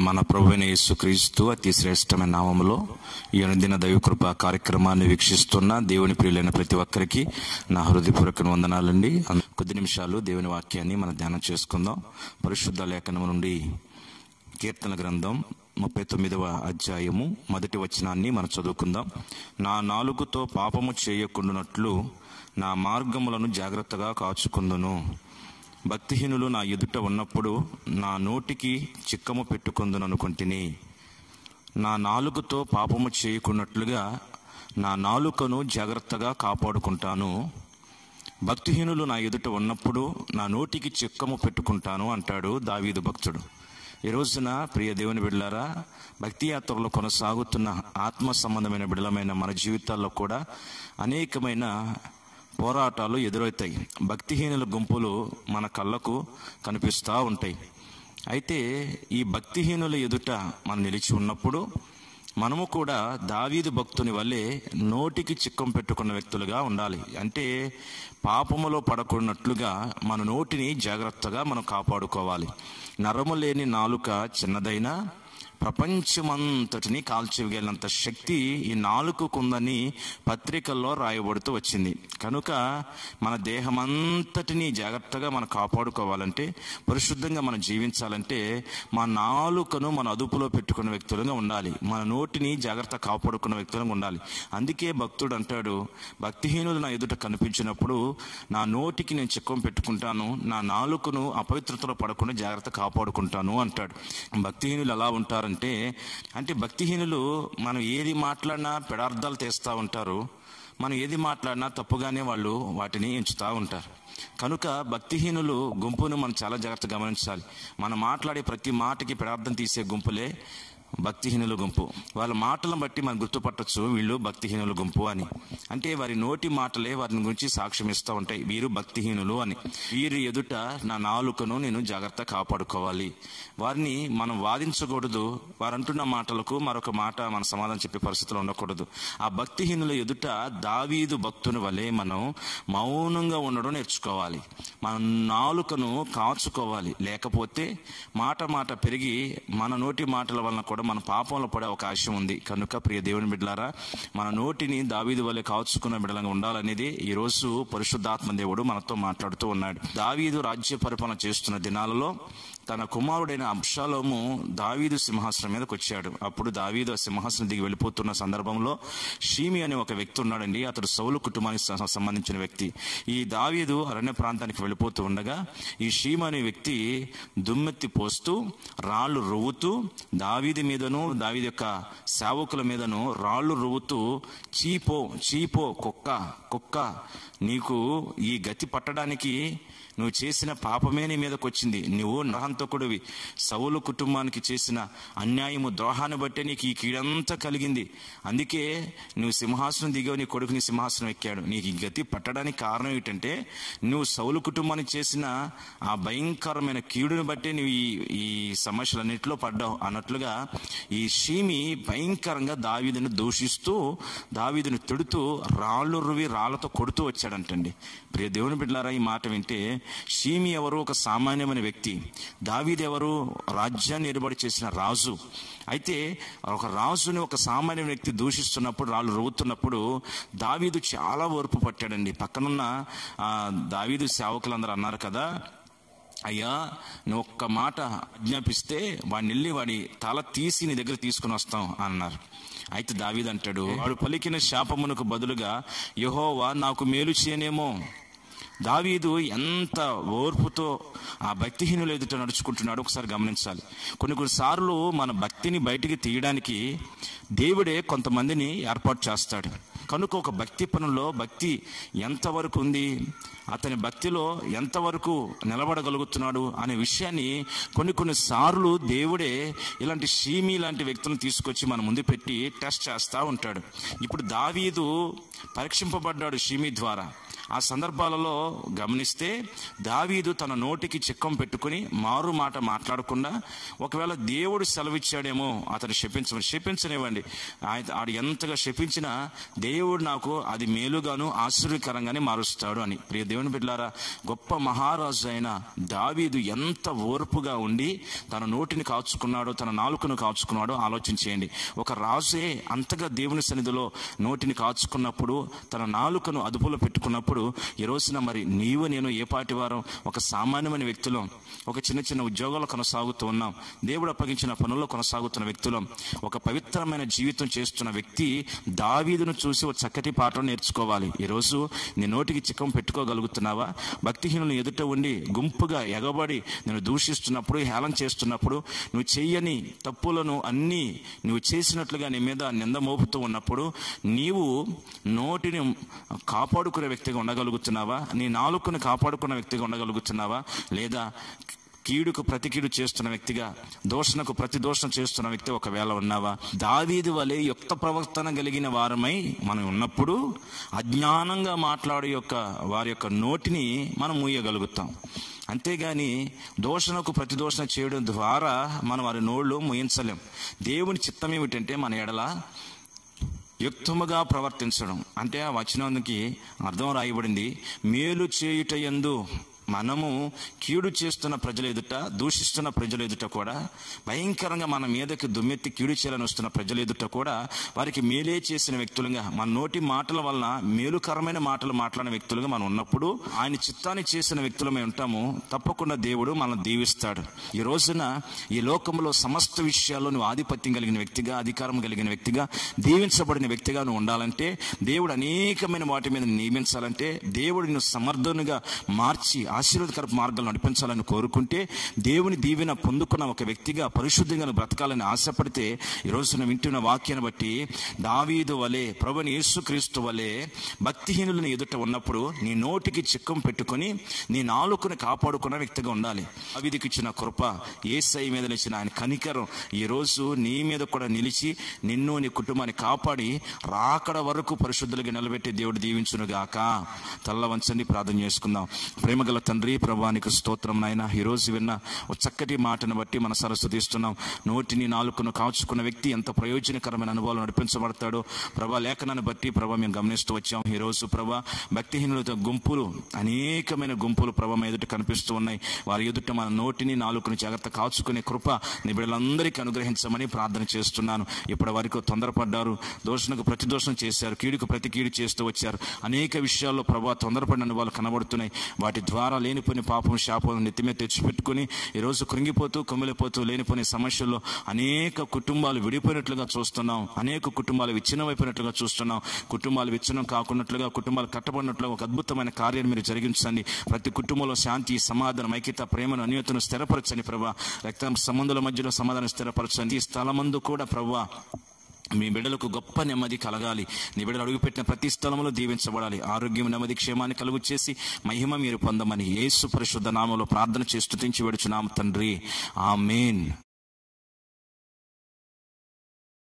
మన ప్రభువైన యేసుక్రీస్తు అతి శ్రేష్టమైన నామములో ఈ అనుదిన దైవకృప కార్యక్రమాన్ని వీక్షిస్తున్న దేవుని ప్రియులైన ప్రతి ఒక్కరికి నా హృదయపూర్వక వందనాలండి. కొద్ది నిమిషాలు దేవుని వాక్యాన్ని మనం ధ్యానం చేసుకుందాం. పరిశుద్ధ లేఖనము నుండి కీర్తన గ్రంథం 39వ అధ్యాయము 1వ వచనాన్ని మనం చదువుకుందాం. నా నాలుకతో పాపము చేయకుండానట్లు నా మార్గములను జాగ్రత్తగా కాచుకుందును. భక్తిహీనులు నా ఎదుట ఉన్నప్పుడు నా నోటికి చిక్కము పెట్టుకుందును అనుకుంటుని. నా నాలుకతో పాపము చేయకున్నట్లుగా నా నాలుకను జాగ్రత్తగా కాపాడుకుంటాను. భక్తిహీనులు నా ఎదుట ఉన్నప్పుడు నా నోటికి చిక్కము పెట్టుకుంటాను అంటాడు దావీదు భక్తుడు. ఈ రోజున ప్రియ దేవుని బిడ్డలారా, భక్తి యాత్రలో కొనసాగుతున్న ఆత్మ సంబంధమైన బిడ్డలమైన మన జీవితాల్లో కూడా అనేకమైన పోరాటాలు ఎదురవుతాయి. భక్తిహీనుల గుంపులు మన కళ్ళకు కనిపిస్తూ ఉంటాయి. అయితే ఈ భక్తిహీనుల ఎదుట మనం నిలిచి ఉన్నప్పుడు మనము కూడా దావీదు భక్తుని వల్లే నోటికి చిక్కం పెట్టుకున్న వ్యక్తులుగా ఉండాలి. అంటే పాపములో పడకున్నట్లుగా మన నోటిని జాగ్రత్తగా మనం కాపాడుకోవాలి. నరము లేని నాలుక చిన్నదైనా ప్రపంచమంతటిని కాల్చివేయగలిగినంత శక్తి ఈ నాలుకకుందని పత్రికల్లో రాయబడుతూ వచ్చింది. కనుక మన దేహమంతటిని జాగ్రత్తగా మనం కాపాడుకోవాలంటే, పరిశుద్ధంగా మనం జీవించాలంటే మన నాలుకను మన అదుపులో పెట్టుకున్న వ్యక్తులుగా ఉండాలి. మన నోటిని జాగ్రత్త కాపాడుకున్న వ్యక్తులుగా ఉండాలి. అందుకే భక్తుడు అంటాడు, భక్తిహీనులు నా ఎదుట కనిపించినప్పుడు నా నోటికి నేను చిక్కం పెట్టుకుంటాను, నా నాలుకను అపవిత్రతలో పడకుండా జాగ్రత్త కాపాడుకుంటాను అంటాడు. భక్తిహీనులు ఎలా ఉంటారంటే, అంటే భక్తిహీనులు మనం ఏది మాట్లాడినా పెడార్థాలు తెస్తూ ఉంటారు. మనం ఏది మాట్లాడినా తప్పుగానే వాళ్ళు వాటిని ఎంచుతూ ఉంటారు. కనుక భక్తిహీనులు గుంపును మనం చాలా జాగ్రత్తగా గమనించాలి. మనం మాట్లాడే ప్రతి మాటకి పెడార్థం తీసే గుంపులే భక్తిహీనుల గుంపు. వాళ్ళ మాటలను బట్టి మనం గుర్తుపట్టచ్చు వీళ్ళు భక్తిహీనుల గుంపు అని. అంటే వారి నోటి మాటలే వారిని గురించి సాక్ష్యం ఇస్తూ ఉంటాయి, వీరు భక్తిహీనులు అని. వీరి ఎదుట నా నాలుకను నేను జాగ్రత్త కాపాడుకోవాలి. వారిని మనం వాదించకూడదు. వారు అంటున్న మాటలకు మరొక మాట మన సమాధానం చెప్పే పరిస్థితులు ఉండకూడదు. ఆ భక్తిహీనుల ఎదుట దావీదు భక్తుని వలె మనం మౌనంగా ఉండడం నేర్చుకోవాలి. మన నాలుకను కాచుకోవాలి. లేకపోతే మాట పెరిగి మన నోటి మాటల వలన కూడా మన పాపంలో పడే అవకాశం ఉంది. కనుక ప్రియ దేవుని బిడ్డలారా, మన నోటిని దావీదు వలె కాచుకున్న బిడ్డలంగా ఉండాలనేది ఈరోజు పరిశుద్ధాత్మ దేవుడు మనతో మాట్లాడుతూ ఉన్నాడు. దావీదు రాజ్య పరిపాలన చేస్తున్న దినాలలో తన కుమారుడైన అబ్షాలోము దావీదు సింహాసనం మీదకి వచ్చాడు. అప్పుడు దావీదు ఆ సింహాసనం దిగి వెళ్ళిపోతున్న సందర్భంలో షీమి అనే ఒక వ్యక్తి ఉన్నాడండి. అతడు సౌలు కుటుంబానికి సంబంధించిన వ్యక్తి. ఈ దావీదు అరణ్య ప్రాంతానికి వెళ్ళిపోతూ ఉండగా ఈ షీమి అనే వ్యక్తి దుమ్మెత్తి పోస్తూ రాళ్ళు రువ్వుతూ దావీదు మీదను దావీదు యొక్క సేవకుల మీదను రాళ్ళు రువ్వుతూ, చీపో కుక్క నీకు ఈ గతి పట్టడానికి నువ్వు చేసిన పాపమే నీ మీదకి వచ్చింది. నువ్వు నరహంతకుడివి. సౌలు కుటుంబానికి చేసిన అన్యాయము ద్రోహాన్ని బట్టే నీకు ఈ కీడంతా కలిగింది. అందుకే నువ్వు సింహాసనం దిగావు, నీ కొడుకుని సింహాసనం ఎక్కాడు. నీకు ఈ గతి పట్టడానికి కారణం ఏంటంటే నువ్వు సౌలు కుటుంబానికి చేసిన ఆ భయంకరమైన కీడుని బట్టే నువ్వు ఈ సమస్యలన్నింటిలో పడ్డావు అన్నట్లుగా ఈ షీమి భయంకరంగా దావీదుని దూషిస్తూ దావీదుని తిడుతూ రాళ్ళు రువి రాళ్లతో కొడుతూ వచ్చాడంటండి. ప్రియ దేవుని బిడ్డలారా, ఈ మాట వింటే షీమి ఎవరు? ఒక సామాన్యమైన వ్యక్తి. దావీదు ఎవరు? రాజ్యాన్ని ఏర్పాటు చేసిన రాజు. అయితే ఒక రాజుని ఒక సామాన్య వ్యక్తి దూషిస్తున్నప్పుడు, రాళ్ళు రువ్వుతున్నప్పుడు దావీదు చాలా ఓర్పు పట్టాడండి. పక్కనున్న దావీదు సేవకులందరూ అన్నారు కదా, అయ్యా నువ్వు ఒక్క మాట ఆజ్ఞాపిస్తే వాడిని వెళ్ళి వాడి తల తీసి నీ దగ్గర తీసుకుని వస్తాం అన్నారు. అయితే దావీదు అంటాడు, వాడు పలికిన శాపమునకు బదులుగా యెహోవా నాకు మేలు చేయనేమో. దావీదు ఎంత ఓర్పుతో ఆ భక్తిహీనులు ఎదుట నడుచుకుంటున్నాడు ఒకసారి గమనించాలి. కొన్నిసార్లు మన భక్తిని బయటికి తీయడానికి దేవుడే కొంతమందిని ఏర్పాటు చేస్తాడు. కనుక ఒక భక్తి పనుల్లో భక్తి ఎంతవరకు ఉంది, అతని భక్తిలో ఎంతవరకు నిలబడగలుగుతున్నాడు అనే విషయాన్ని కొన్నిసార్లు దేవుడే ఇలాంటి షీమి లాంటి వ్యక్తులను తీసుకొచ్చి మన ముందు పెట్టి టెస్ట్ చేస్తూ ఉంటాడు. ఇప్పుడు దావీదు పరీక్షింపబడ్డాడు షీమి ద్వారా. ఆ సందర్భాలలో గమనిస్తే దావీదు తన నోటికి చిక్కం పెట్టుకుని మారు మాట మాట్లాడకుండా, ఒకవేళ దేవుడు సెలవిచ్చాడేమో అతను శపించనివ్వండి, ఆడు ఎంతగా శపించినా దేవుడు నాకు అది మేలుగాను ఆశ్చర్యకరంగానే మారుస్తాడు అని. ప్రియ దేవుని బిడ్డలారా, గొప్ప మహారాజు అయిన దావీదు ఎంత ఓర్పుగా ఉండి తన నోటిని కాచుకున్నాడో, తన నాలుకను కాచుకున్నాడో ఆలోచన చేయండి. ఒక రాజే అంతగా దేవుని సన్నిధిలో నోటిని కాచుకున్నప్పుడు, తన నాలుకను అదుపులో పెట్టుకున్నప్పుడు, ఈ రోజున మరి నీవు నేను ఏ పాటి వారం? ఒక సామాన్యమైన వ్యక్తులం, ఒక చిన్న చిన్న ఉద్యోగాలు కొనసాగుతూ ఉన్నాం, దేవుడు అప్పగించిన పనుల్లో కొనసాగుతున్న వ్యక్తులం, ఒక పవిత్రమైన జీవితం చేస్తున్న వ్యక్తి దావీదును చూసి ఒక చక్కటి పాఠం నేర్చుకోవాలి. ఈరోజు నీ నోటికి చిక్కం పెట్టుకోగలుగుతున్నావా? భక్తిహీనులను ఎదుట ఉండి గుంపుగా ఎగబడి నేను దూషిస్తున్నప్పుడు, హేళన చేస్తున్నప్పుడు, నువ్వు చెయ్యని తప్పులను అన్నీ నువ్వు చేసినట్లుగా నీ మీద నింద మోపుతూ ఉన్నప్పుడు నీవు నోటిని కాపాడుకునే వ్యక్తిగా ఉండగలుగుతున్నావా? నీ నాలుకను కాపాడుకున్న వ్యక్తిగా ఉండగలుగుతున్నావా? లేదా కీడుకు ప్రతి కీడు చేస్తున్న వ్యక్తిగా, దోషణకు ప్రతి దోషణ చేస్తున్న వ్యక్తి ఒకవేళ ఉన్నావా? దావీదు వలె యుక్త ప్రవర్తన కలిగిన వారమై మనం ఉన్నప్పుడు అజ్ఞానంగా మాట్లాడే వారి యొక్క నోటిని మనం మూయగలుగుతాం. అంతేగాని దోషణకు ప్రతి దోషణ చేయడం ద్వారా మనం వారి నోళ్ళు మూయించలేం. దేవుని చిత్తం ఏమిటంటే మన ఎడల యుక్తముగా ప్రవర్తించడం. అంటే ఆ వచనానికి అర్థం రాయబడింది, మేలు చేయుట యందు మనము కీడు చేస్తున్న ప్రజల ఎదుట, దూషిస్తున్న ప్రజల ఎదుట కూడా, భయంకరంగా మన మీదకి దుమ్మెత్తి కీడు చేయాలని వస్తున్న ప్రజల ఎదుట కూడా వారికి మేలే చేసిన వ్యక్తులుగా, మన నోటి మాటల వలన మేలుకరమైన మాటలు మాట్లాడిన వ్యక్తులుగా మనం ఉన్నప్పుడు ఆయన చిత్తాన్ని చేసిన వ్యక్తులమై ఉంటాము. తప్పకుండా దేవుడు మనల్ని దీవిస్తాడు. ఈ రోజున ఈ లోకంలో సమస్త విషయాల్లో నువ్వు ఆధిపత్యం కలిగిన వ్యక్తిగా, అధికారం కలిగిన వ్యక్తిగా, దీవించబడిన వ్యక్తిగా నువ్వు ఉండాలంటే, దేవుడు అనేకమైన వాటి మీద నియమించాలంటే, దేవుడు నిన్ను సమర్థునిగా మార్చి ఆశీర్వాదకర మార్గాలు నడిపించాలని కోరుకుంటే, దేవుని దీవెన పొందుకున్న ఒక వ్యక్తిగా పరిశుద్ధంగా బ్రతకాలని ఆశపడితే, ఈరోజు నువ్వు వింటున్న వాక్యాన్ని బట్టి దావీదు వలె, ప్రభువైన యేసుక్రీస్తు వలె భక్తిహీనులను ఎదుట ఉన్నప్పుడు నీ నోటికి చిక్కం పెట్టుకొని నీ నాలుకను కాపాడుకున్న వ్యక్తిగా ఉండాలి. దావీదుకి ఇచ్చిన కృప, యేసయ్య మీద నిలిచిన ఆయన కనికరం ఈరోజు నీ మీద కూడా నిలిచి నిన్ను నీ కుటుంబాన్ని కాపాడి రాకడ వరకు పరిశుద్ధులుగా నిలబెట్టి దేవుడు దీవించునుగాక. తల్ల వంచండి, ప్రార్థన చేసుకుందాం. ప్రేమగల తండ్రి, ప్రభానికి స్తోత్రం నాయన. ఈరోజు విన్న ఒక చక్కటి మాటను బట్టి మన సరస్వతిస్తున్నాం. నోటిని నాలుకను కాచుకున్న వ్యక్తి ఎంత ప్రయోజనకరమైన అనుభవాలు నడిపించబడతాడో ప్రభా, లేఖనాన్ని బట్టి ప్రభా మేము గమనిస్తూ వచ్చాం. ఈరోజు ప్రభా భక్తిహీనులతో గుంపులు, అనేకమైన గుంపులు ప్రభా మా ఎదుట కనిపిస్తూ ఉన్నాయి. వారి ఎదుట మన నోటిని నాలుకను జాగ్రత్త కాచుకునే కృప నీ బిడ్డలందరికీ అనుగ్రహించమని ప్రార్థన చేస్తున్నాను. ఇప్పటి వరకు తొందరపడ్డారు, దోషణకు ప్రతి దోషణ చేశారు, కీడుకు ప్రతి కీడు చేస్తూ వచ్చారు. అనేక విషయాల్లో ప్రభా తొందరపడిన అనుభవాలు కనబడుతున్నాయి. వాటి ద్వారా లేనిపోయిన పాపం, శాపం నెత్తిమే తెచ్చిపెట్టుకుని ఈరోజు కృంగిపోతూ కుమిలిపోతూ లేనిపోయిన సమస్యల్లో అనేక కుటుంబాలు విడిపోయినట్లుగా చూస్తున్నాం. అనేక కుటుంబాలు విచ్ఛిన్నమైపోయినట్లుగా చూస్తున్నాం. కుటుంబాలు విచ్ఛిన్నం కాకున్నట్లుగా, కుటుంబాలు కట్టబడినట్లుగా ఒక అద్భుతమైన కార్యాన్ని మీరు జరిగించండి. ప్రతి కుటుంబంలో శాంతి, సమాధానం, ఐక్యత, ప్రేమను, అన్యోన్యతను స్థిరపరచండి ప్రభా. రక్త సంబంధుల మధ్యలో సమాధానం స్థిరపరచండి. ఈ స్థలమందు కూడా ప్రభా మీ బిడ్డలకు గొప్ప నెమ్మది కలగాలి. నీ బిడ్డలు అడుగుపెట్టిన ప్రతి స్థలంలో దీవించబడాలి. ఆరోగ్యం, నెమ్మది, క్షేమాన్ని కలుగు చేసి మహిమ మీరు పొందమని యేసు పరిశుద్ధ నామములో ప్రార్థన చేస్తూ స్తుతించి వేడుచున్నాము తండ్రి. ఆమేన్.